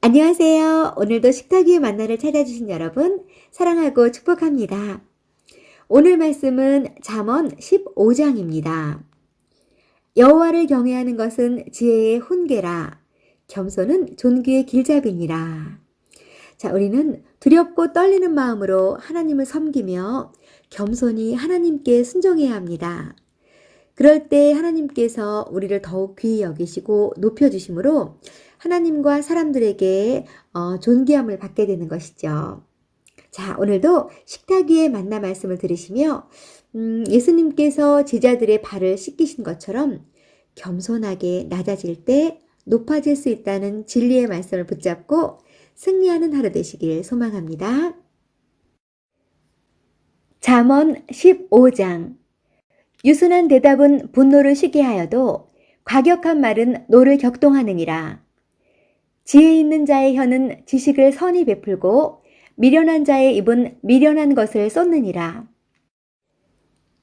안녕하세요. 오늘도 식탁 위의 만나를 찾아주신 여러분, 사랑하고 축복합니다. 오늘 말씀은 잠언 15장입니다. 여호와를 경외하는 것은 지혜의 훈계라, 겸손은 존귀의 길잡이니라. 자, 우리는 두렵고 떨리는 마음으로 하나님을 섬기며 겸손히 하나님께 순종해야 합니다. 그럴 때 하나님께서 우리를 더욱 귀히 여기시고 높여주심으로 하나님과 사람들에게 존귀함을 받게 되는 것이죠. 자, 오늘도 식탁 위의 만나 말씀을 들으시며 예수님께서 제자들의 발을 씻기신 것처럼 겸손하게 낮아질 때 높아질 수 있다는 진리의 말씀을 붙잡고 승리하는 하루 되시길 소망합니다. 잠언 15장. 유순한 대답은 분노를 쉬게 하여도 과격한 말은 노를 격동하느니라. 지혜 있는 자의 혀는 지식을 선히 베풀고 미련한 자의 입은 미련한 것을 쏟느니라.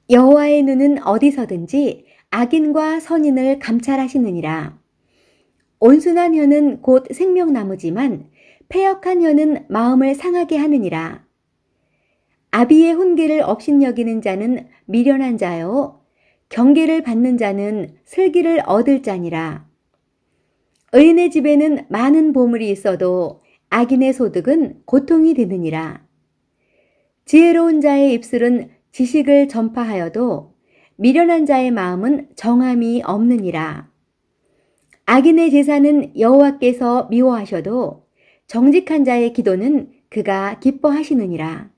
여호와의 눈은 어디서든지 악인과 선인을 감찰하시느니라. 온순한 혀는 곧 생명나무지만 패역한 혀는 마음을 상하게 하느니라. 아비의 훈계를 업신여기는 자는 미련한 자요, 경계를 받는 자는 슬기를 얻을 자니라. 의인의 집에는 많은 보물이 있어도 악인의 소득은 고통이 되느니라. 지혜로운 자의 입술은 지식을 전파하여도 미련한 자의 마음은 정함이 없느니라. 악인의 제사는 여호와께서 미워하셔도 정직한 자의 기도는 그가 기뻐하시느니라.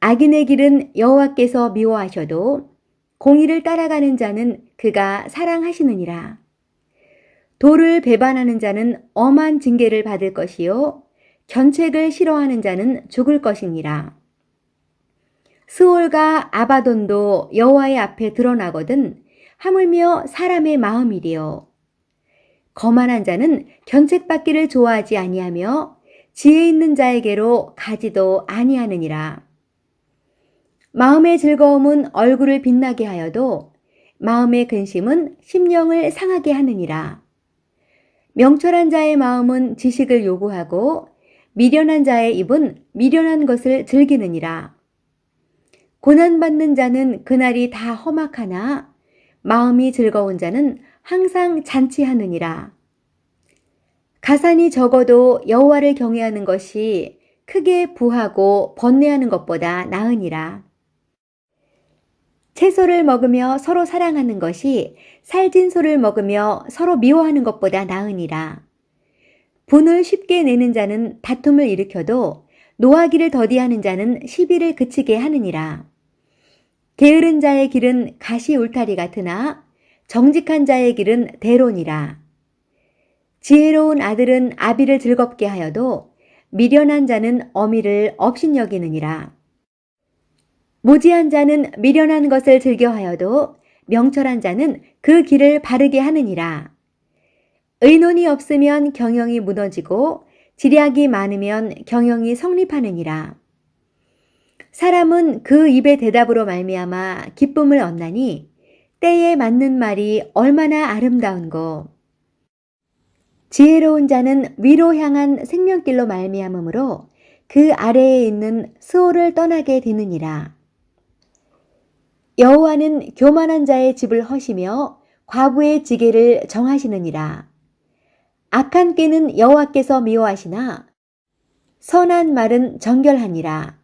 악인의 길은 여호와께서 미워하셔도 공의를 따라가는 자는 그가 사랑하시느니라. 도를 배반하는 자는 엄한 징계를 받을 것이요 견책을 싫어하는 자는 죽을 것이니라. 스올과 아바돈도 여호와의 앞에 드러나거든 하물며 사람의 마음이리요. 거만한 자는 견책받기를 좋아하지 아니하며 지혜 있는 자에게로 가지도 아니하느니라. 마음의 즐거움은 얼굴을 빛나게 하여도 마음의 근심은 심령을 상하게 하느니라. 명철한 자의 마음은 지식을 요구하고 미련한 자의 입은 미련한 것을 즐기느니라. 고난받는 자는 그날이 다 험악하나 마음이 즐거운 자는 항상 잔치하느니라. 가산이 적어도 여호와를 경외하는 것이 크게 부하고 번뇌하는 것보다 나으니라. 채소를 먹으며 서로 사랑하는 것이 살진 소를 먹으며 서로 미워하는 것보다 나으니라. 분을 쉽게 내는 자는 다툼을 일으켜도 노하기를 더디하는 자는 시비를 그치게 하느니라. 게으른 자의 길은 가시 울타리 같으나 정직한 자의 길은 대론이라. 지혜로운 아들은 아비를 즐겁게 하여도 미련한 자는 어미를 업신여기느니라. 무지한 자는 미련한 것을 즐겨하여도 명철한 자는 그 길을 바르게 하느니라. 의논이 없으면 경영이 무너지고 지략이 많으면 경영이 성립하느니라. 사람은 그 입의 대답으로 말미암아 기쁨을 얻나니 때에 맞는 말이 얼마나 아름다운고. 지혜로운 자는 위로 향한 생명길로 말미암으므로 그 아래에 있는 스올을 떠나게 되느니라. 여호와는 교만한 자의 집을 허시며 과부의 지게를 정하시느니라. 악한 꾀는 여호와께서 미워하시나 선한 말은 정결하니라.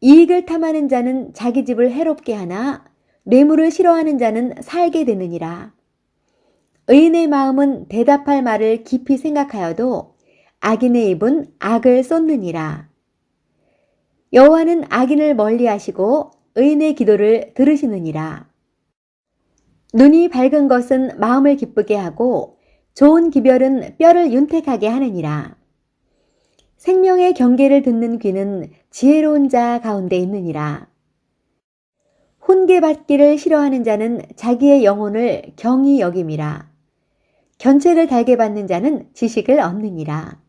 이익을 탐하는 자는 자기 집을 해롭게 하나 뇌물을 싫어하는 자는 살게 되느니라. 의인의 마음은 대답할 말을 깊이 생각하여도 악인의 입은 악을 쏟느니라. 여호와는 악인을 멀리하시고 의인의 기도를 들으시느니라. 눈이 밝은 것은 마음을 기쁘게 하고 좋은 기별은 뼈를 윤택하게 하느니라. 생명의 경계를 듣는 귀는 지혜로운 자 가운데 있느니라. 훈계받기를 싫어하는 자는 자기의 영혼을 경히 여김이라. 견책을 달게 받는 자는 지식을 얻느니라.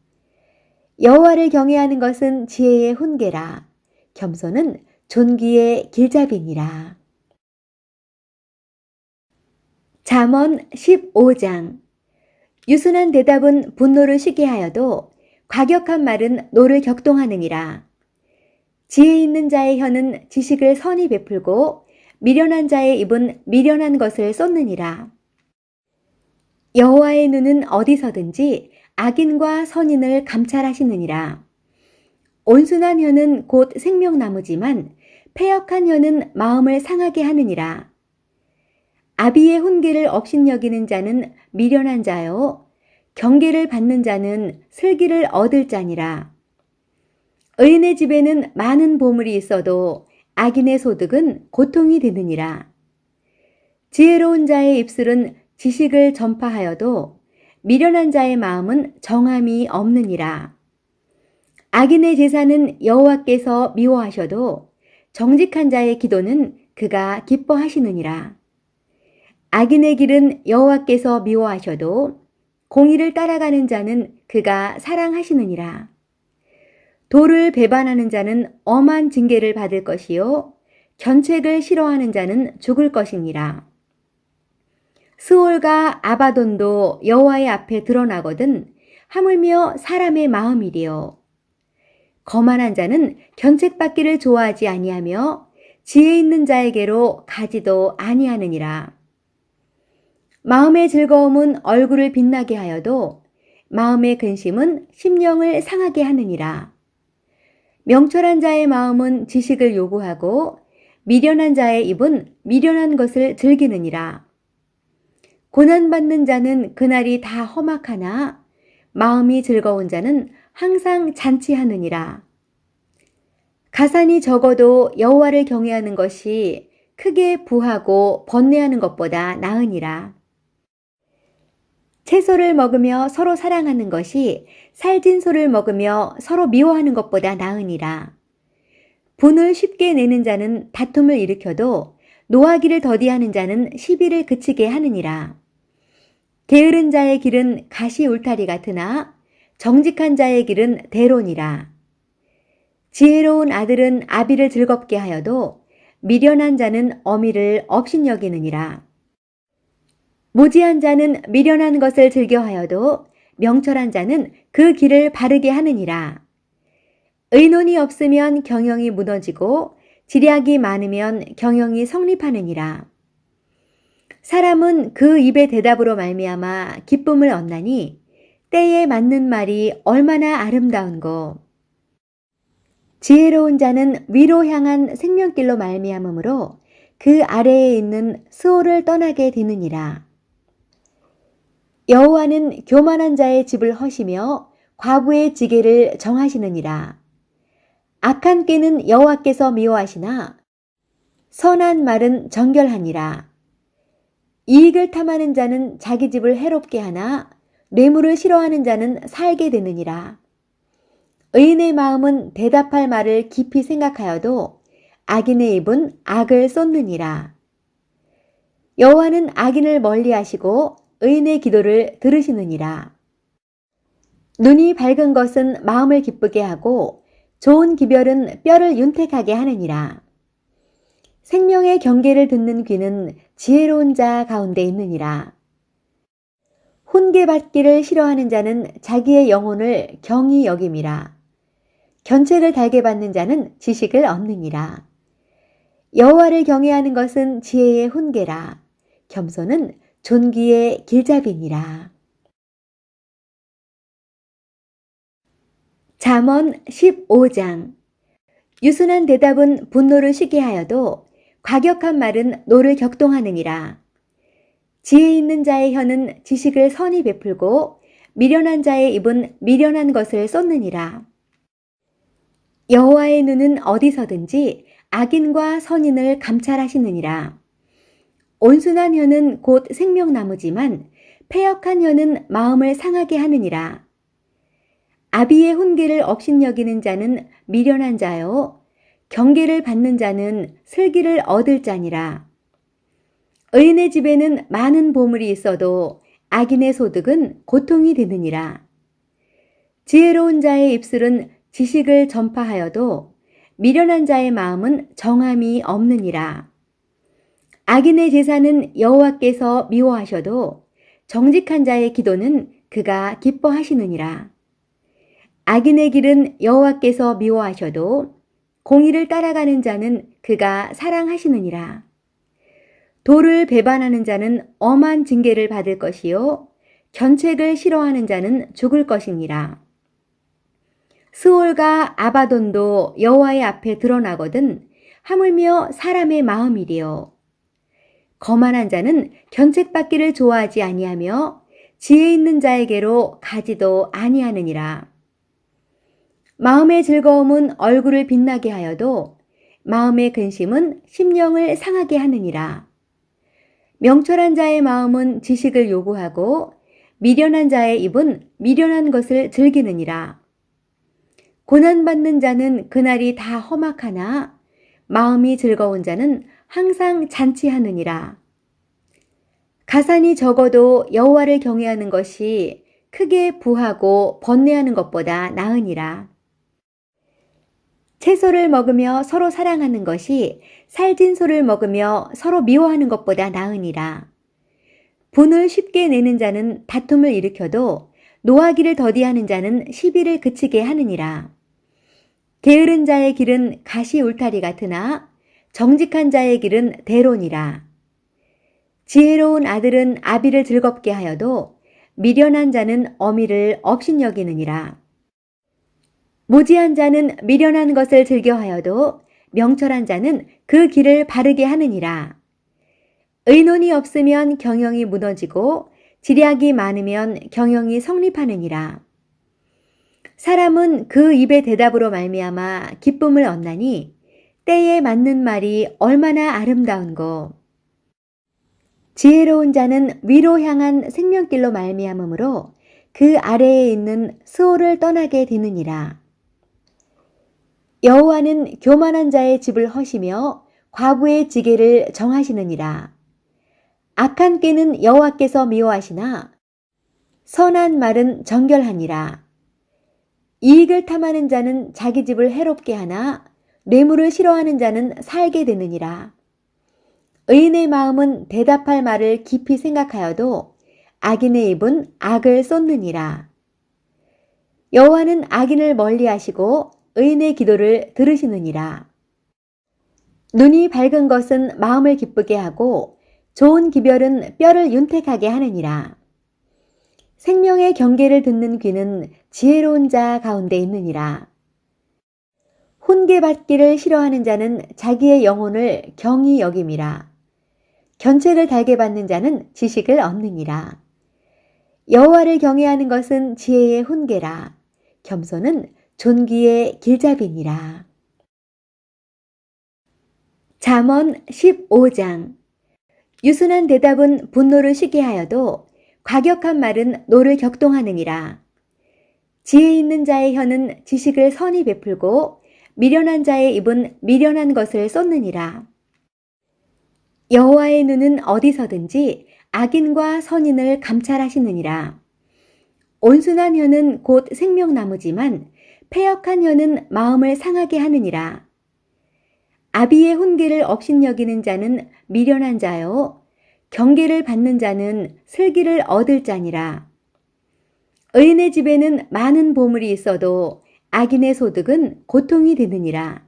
여호와를 경외하는 것은 지혜의 훈계라. 겸손은 존귀의 길잡이니라. 잠언 15장. 유순한 대답은 분노를 쉬게 하여도 과격한 말은 노를 격동하느니라. 지혜 있는 자의 혀는 지식을 선히 베풀고 미련한 자의 입은 미련한 것을 쏟느니라. 여호와의 눈은 어디서든지 악인과 선인을 감찰하시느니라. 온순한 혀는 곧 생명나무지만 패역한 혀는 마음을 상하게 하느니라. 아비의 훈계를 업신여기는 자는 미련한 자요 경계를 받는 자는 슬기를 얻을 자니라. 의인의 집에는 많은 보물이 있어도 악인의 소득은 고통이 되느니라. 지혜로운 자의 입술은 지식을 전파하여도 미련한 자의 마음은 정함이 없느니라. 악인의 제사는 여호와께서 미워하셔도 정직한 자의 기도는 그가 기뻐하시느니라. 악인의 길은 여호와께서 미워하셔도 공의를 따라가는 자는 그가 사랑하시느니라. 도를 배반하는 자는 엄한 징계를 받을 것이요 견책을 싫어하는 자는 죽을 것이니라. 스올과 아바돈도 여호와의 앞에 드러나거든 하물며 사람의 마음이리요. 거만한 자는 견책받기를 좋아하지 아니하며 지혜 있는 자에게로 가지도 아니하느니라. 마음의 즐거움은 얼굴을 빛나게 하여도 마음의 근심은 심령을 상하게 하느니라. 명철한 자의 마음은 지식을 요구하고 미련한 자의 입은 미련한 것을 즐기느니라. 고난받는 자는 그날이 다 험악하나 마음이 즐거운 자는 항상 잔치하느니라. 가산이 적어도 여호와를 경외하는 것이 크게 부하고 번뇌하는 것보다 나으니라. 채소를 먹으며 서로 사랑하는 것이 살진 소를 먹으며 서로 미워하는 것보다 나으니라. 분을 쉽게 내는 자는 다툼을 일으켜도 노하기를 더디하는 자는 시비를 그치게 하느니라. 게으른 자의 길은 가시 울타리 같으나 정직한 자의 길은 대론이라. 지혜로운 아들은 아비를 즐겁게 하여도 미련한 자는 어미를 업신여기느니라. 무지한 자는 미련한 것을 즐겨하여도 명철한 자는 그 길을 바르게 하느니라. 의논이 없으면 경영이 무너지고 지략이 많으면 경영이 성립하느니라. 사람은 그 입의 대답으로 말미암아 기쁨을 얻나니 때에 맞는 말이 얼마나 아름다운고. 지혜로운 자는 위로 향한 생명길로 말미암으므로 그 아래에 있는 스올을 떠나게 되느니라. 여호와는 교만한 자의 집을 허시며 과부의 지게를 정하시느니라. 악한 꾀는 여호와께서 미워하시나 선한 말은 정결하니라. 이익을 탐하는 자는 자기 집을 해롭게 하나 뇌물을 싫어하는 자는 살게 되느니라. 의인의 마음은 대답할 말을 깊이 생각하여도 악인의 입은 악을 쏟느니라. 여호와는 악인을 멀리하시고 의인의 기도를 들으시느니라. 눈이 밝은 것은 마음을 기쁘게 하고 좋은 기별은 뼈를 윤택하게 하느니라. 생명의 경계를 듣는 귀는 지혜로운 자 가운데 있느니라. 훈계받기를 싫어하는 자는 자기의 영혼을 경히 여김이라. 견책을 달게 받는 자는 지식을 얻느니라. 여호와를 경외하는 것은 지혜의 훈계라. 겸손은 존귀의 길잡이니라. 잠언 15장. 유순한 대답은 분노를 쉬게 하여도 과격한 말은 노를 격동하느니라. 지혜 있는 자의 혀는 지식을 선히 베풀고 미련한 자의 입은 미련한 것을 쏟느니라. 여호와의 눈은 어디서든지 악인과 선인을 감찰하시느니라. 온순한 혀는 곧 생명나무지만 패역한 혀는 마음을 상하게 하느니라. 아비의 훈계를 업신여기는 자는 미련한 자요 경계를 받는 자는 슬기를 얻을 자니라. 의인의 집에는 많은 보물이 있어도 악인의 소득은 고통이 되느니라. 지혜로운 자의 입술은 지식을 전파하여도 미련한 자의 마음은 정함이 없느니라. 악인의 제사는 여호와께서 미워하셔도 정직한 자의 기도는 그가 기뻐하시느니라. 악인의 길은 여호와께서 미워하셔도 공의를 따라가는 자는 그가 사랑하시느니라. 도를 배반하는 자는 엄한 징계를 받을 것이요 견책을 싫어하는 자는 죽을 것이니라. 스올과 아바돈도 여호와의 앞에 드러나거든 하물며 사람의 마음이리요. 거만한 자는 견책받기를 좋아하지 아니하며 지혜 있는 자에게로 가지도 아니하느니라. 마음의 즐거움은 얼굴을 빛나게 하여도 마음의 근심은 심령을 상하게 하느니라. 명철한 자의 마음은 지식을 요구하고 미련한 자의 입은 미련한 것을 즐기느니라. 고난받는 자는 그날이 다 험악하나 마음이 즐거운 자는 항상 잔치하느니라. 가산이 적어도 여호와를 경외하는 것이 크게 부하고 번뇌하는 것보다 나으니라. 채소를 먹으며 서로 사랑하는 것이 살진 소를 먹으며 서로 미워하는 것보다 나으니라. 분을 쉽게 내는 자는 다툼을 일으켜도 노하기를 더디하는 자는 시비를 그치게 하느니라. 게으른 자의 길은 가시 울타리 같으나 정직한 자의 길은 대론이라. 지혜로운 아들은 아비를 즐겁게 하여도 미련한 자는 어미를 업신여기느니라. 무지한 자는 미련한 것을 즐겨하여도 명철한 자는 그 길을 바르게 하느니라. 의논이 없으면 경영이 무너지고 지략이 많으면 경영이 성립하느니라. 사람은 그 입의 대답으로 말미암아 기쁨을 얻나니 때에 맞는 말이 얼마나 아름다운고. 지혜로운 자는 위로 향한 생명길로 말미암으므로 그 아래에 있는 스올을 떠나게 되느니라. 여호와는 교만한 자의 집을 허시며 과부의 지게를 정하시느니라. 악한 꾀는 여호와께서 미워하시나 선한 말은 정결하니라. 이익을 탐하는 자는 자기 집을 해롭게 하나 뇌물을 싫어하는 자는 살게 되느니라. 의인의 마음은 대답할 말을 깊이 생각하여도 악인의 입은 악을 쏟느니라. 여호와는 악인을 멀리하시고 의인의 기도를 들으시느니라. 눈이 밝은 것은 마음을 기쁘게 하고 좋은 기별은 뼈를 윤택하게 하느니라. 생명의 경계를 듣는 귀는 지혜로운 자 가운데 있느니라. 훈계받기를 싫어하는 자는 자기의 영혼을 경히 여김이라. 견책을 달게 받는 자는 지식을 얻느니라. 여호와를 경외하는 것은 지혜의 훈계라. 겸손은 존귀의 길잡이니라. 잠언 15장. 유순한 대답은 분노를 쉬게 하여도 과격한 말은 노를 격동하느니라. 지혜 있는 자의 혀는 지식을 선히 베풀고 미련한 자의 입은 미련한 것을 쏟느니라. 여호와의 눈은 어디서든지 악인과 선인을 감찰하시느니라. 온순한 혀는 곧 생명나무지만 패역한 혀는 마음을 상하게 하느니라. 아비의 훈계를 업신여기는 자는 미련한 자요 경계를 받는 자는 슬기를 얻을 자니라. 의인의 집에는 많은 보물이 있어도 악인의 소득은 고통이 되느니라.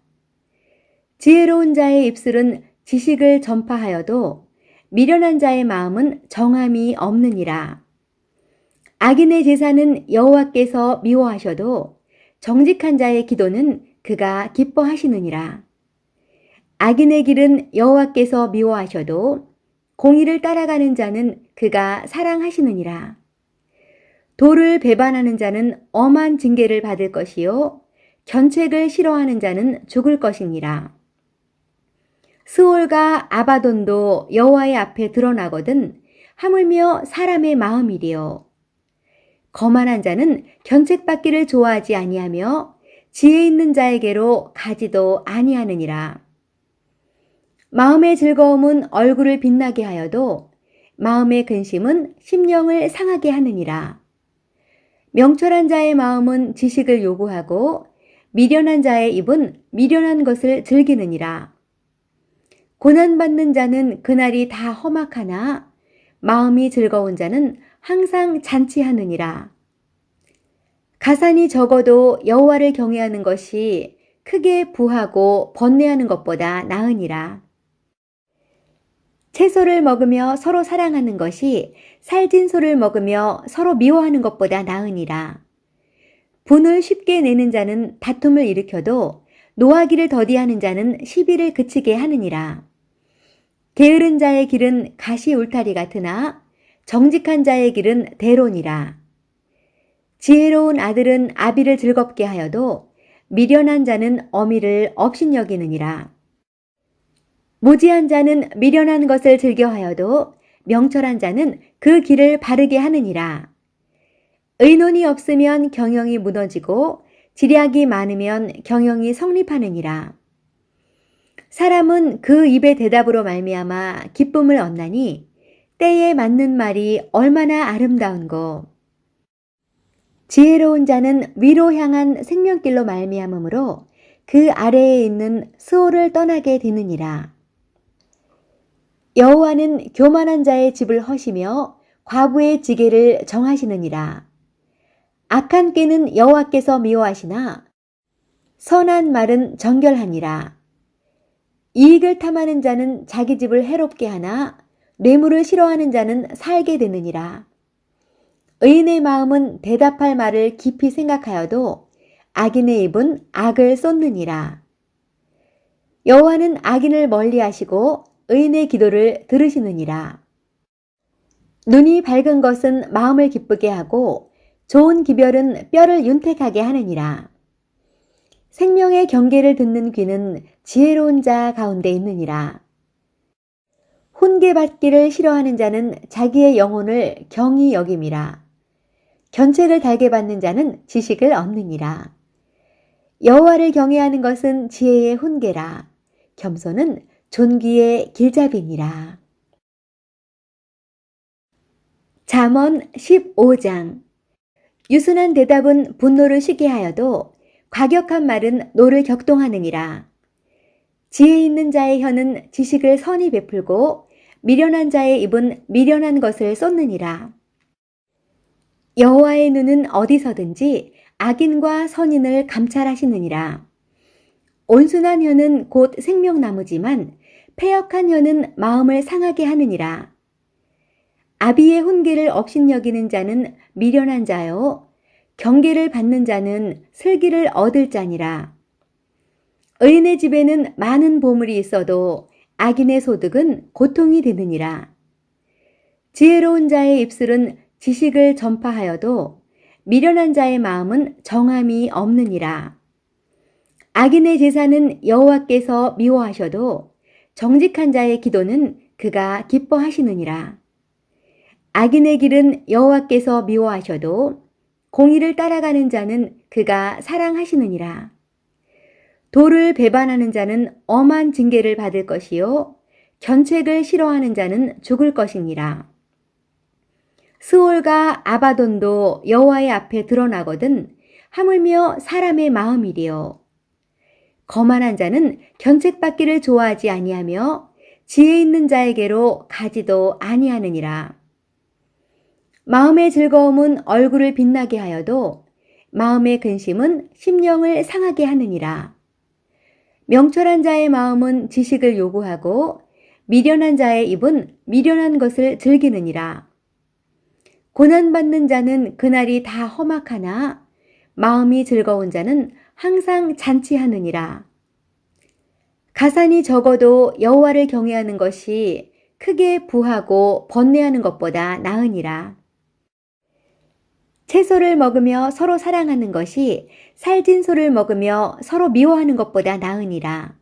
지혜로운 자의 입술은 지식을 전파하여도 미련한 자의 마음은 정함이 없느니라. 악인의 제사는 여호와께서 미워하셔도 정직한 자의 기도는 그가 기뻐하시느니라. 악인의 길은 여호와께서 미워하셔도 공의를 따라가는 자는 그가 사랑하시느니라. 도를 배반하는 자는 엄한 징계를 받을 것이요 견책을 싫어하는 자는 죽을 것이니라. 스올과 아바돈도 여호와의 앞에 드러나거든 하물며 사람의 마음이리요. 거만한 자는 견책받기를 좋아하지 아니하며 지혜 있는 자에게로 가지도 아니하느니라. 마음의 즐거움은 얼굴을 빛나게 하여도 마음의 근심은 심령을 상하게 하느니라. 명철한 자의 마음은 지식을 요구하고 미련한 자의 입은 미련한 것을 즐기느니라. 고난받는 자는 그날이 다 험악하나 마음이 즐거운 자는 항상 잔치하느니라. 가산이 적어도 여호와를 경외하는 것이 크게 부하고 번뇌하는 것보다 나으니라. 채소를 먹으며 서로 사랑하는 것이 살진 소를 먹으며 서로 미워하는 것보다 나으니라. 분을 쉽게 내는 자는 다툼을 일으켜도 노하기를 더디하는 자는 시비를 그치게 하느니라. 게으른 자의 길은 가시 울타리 같으나 정직한 자의 길은 대론이라. 지혜로운 아들은 아비를 즐겁게 하여도 미련한 자는 어미를 업신여기느니라. 무지한 자는 미련한 것을 즐겨하여도 명철한 자는 그 길을 바르게 하느니라. 의논이 없으면 경영이 무너지고 지략이 많으면 경영이 성립하느니라. 사람은 그 입의 대답으로 말미암아 기쁨을 얻나니 때에 맞는 말이 얼마나 아름다운고. 지혜로운 자는 위로 향한 생명길로 말미암으므로 그 아래에 있는 스올을 떠나게 되느니라. 여호와는 교만한 자의 집을 허시며 과부의 지게를 정하시느니라. 악한 꾀는 여호와께서 미워하시나 선한 말은 정결하니라. 이익을 탐하는 자는 자기 집을 해롭게 하나 뇌물을 싫어하는 자는 살게 되느니라. 의인의 마음은 대답할 말을 깊이 생각하여도 악인의 입은 악을 쏟느니라. 여호와는 악인을 멀리하시고 의인의 기도를 들으시느니라. 눈이 밝은 것은 마음을 기쁘게 하고 좋은 기별은 뼈를 윤택하게 하느니라. 생명의 경계를 듣는 귀는 지혜로운 자 가운데 있느니라. 훈계받기를 싫어하는 자는 자기의 영혼을 경히 여김이라. 견책을 달게 받는 자는 지식을 얻느니라. 여호와를 경외하는 것은 지혜의 훈계라. 겸손은 존귀의 길잡이니라. 잠언 15장. 유순한 대답은 분노를 쉬게 하여도 과격한 말은 노를 격동하느니라. 지혜 있는 자의 혀는 지식을 선히 베풀고 미련한 자의 입은 미련한 것을 쏟느니라. 여호와의 눈은 어디서든지 악인과 선인을 감찰하시느니라. 온순한 혀는 곧 생명나무지만 패역한 혀는 마음을 상하게 하느니라. 아비의 훈계를 업신여기는 자는 미련한 자요 경계를 받는 자는 슬기를 얻을 자니라. 의인의 집에는 많은 보물이 있어도 악인의 소득은 고통이 되느니라. 지혜로운 자의 입술은 지식을 전파하여도 미련한 자의 마음은 정함이 없느니라. 악인의 제사는 여호와께서 미워하셔도 정직한 자의 기도는 그가 기뻐하시느니라. 악인의 길은 여호와께서 미워하셔도 공의를 따라가는 자는 그가 사랑하시느니라. 도를 배반하는 자는 엄한 징계를 받을 것이요 견책을 싫어하는 자는 죽을 것이니라. 스올과 아바돈도 여호와의 앞에 드러나거든 하물며 사람의 마음이리요. 거만한 자는 견책받기를 좋아하지 아니하며 지혜 있는 자에게로 가지도 아니하느니라. 마음의 즐거움은 얼굴을 빛나게 하여도 마음의 근심은 심령을 상하게 하느니라. 명철한 자의 마음은 지식을 요구하고 미련한 자의 입은 미련한 것을 즐기느니라. 고난받는 자는 그날이 다 험악하나 마음이 즐거운 자는 항상 잔치하느니라. 가산이 적어도 여호와를 경외하는 것이 크게 부하고 번뇌하는 것보다 나으니라. 채소를 먹으며 서로 사랑하는 것이 살진 소를 먹으며 서로 미워하는 것보다 나으니라.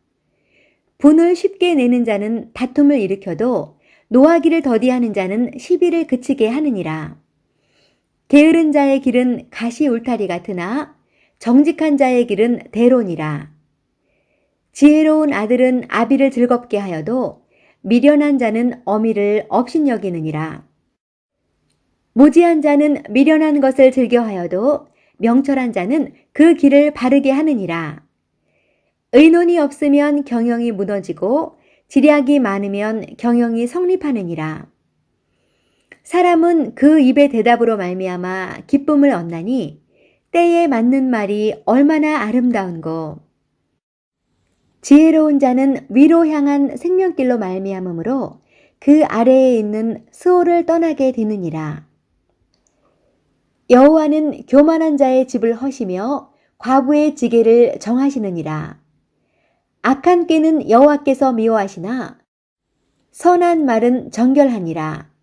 분을 쉽게 내는 자는 다툼을 일으켜도 노하기를 더디하는 자는 시비를 그치게 하느니라. 게으른 자의 길은 가시 울타리 같으나 정직한 자의 길은 대론이라. 지혜로운 아들은 아비를 즐겁게 하여도 미련한 자는 어미를 업신여기느니라. 무지한 자는 미련한 것을 즐겨하여도 명철한 자는 그 길을 바르게 하느니라. 의논이 없으면 경영이 무너지고 지략이 많으면 경영이 성립하느니라. 사람은 그 입의 대답으로 말미암아 기쁨을 얻나니 때에 맞는 말이 얼마나 아름다운고. 지혜로운 자는 위로 향한 생명길로 말미암으므로 그 아래에 있는 스올을 떠나게 되느니라. 여호와는 교만한 자의 집을 허시며 과부의 지게를 정하시느니라. 악한 꾀는 여호와께서 미워하시나 선한 말은 정결하니라.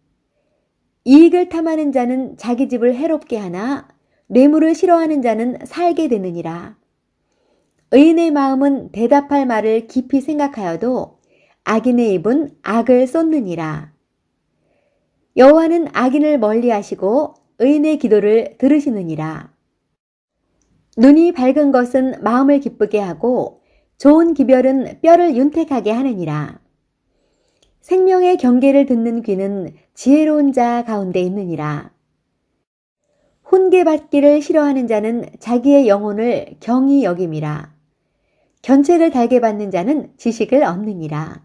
이익을 탐하는 자는 자기 집을 해롭게 하나 뇌물을 싫어하는 자는 살게 되느니라. 의인의 마음은 대답할 말을 깊이 생각하여도 악인의 입은 악을 쏟느니라. 여호와는 악인을 멀리하시고 의인의 기도를 들으시느니라. 눈이 밝은 것은 마음을 기쁘게 하고 좋은 기별은 뼈를 윤택하게 하느니라. 생명의 경계를 듣는 귀는 지혜로운 자 가운데 있느니라. 훈계받기를 싫어하는 자는 자기의 영혼을 경히 여김이라. 견책을 달게 받는 자는 지식을 얻느니라.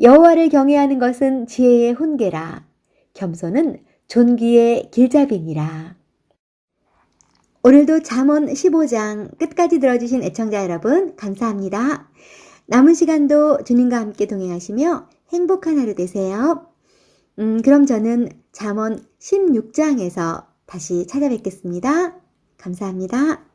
여호와를 경외하는 것은 지혜의 훈계라. 겸손은 존귀의 길잡이니라. 오늘도 잠언 15장 끝까지 들어주신 애청자 여러분 감사합니다. 남은 시간도 주님과 함께 동행하시며 행복한 하루 되세요. 그럼 저는 잠언 16장에서 다시 찾아뵙겠습니다. 감사합니다.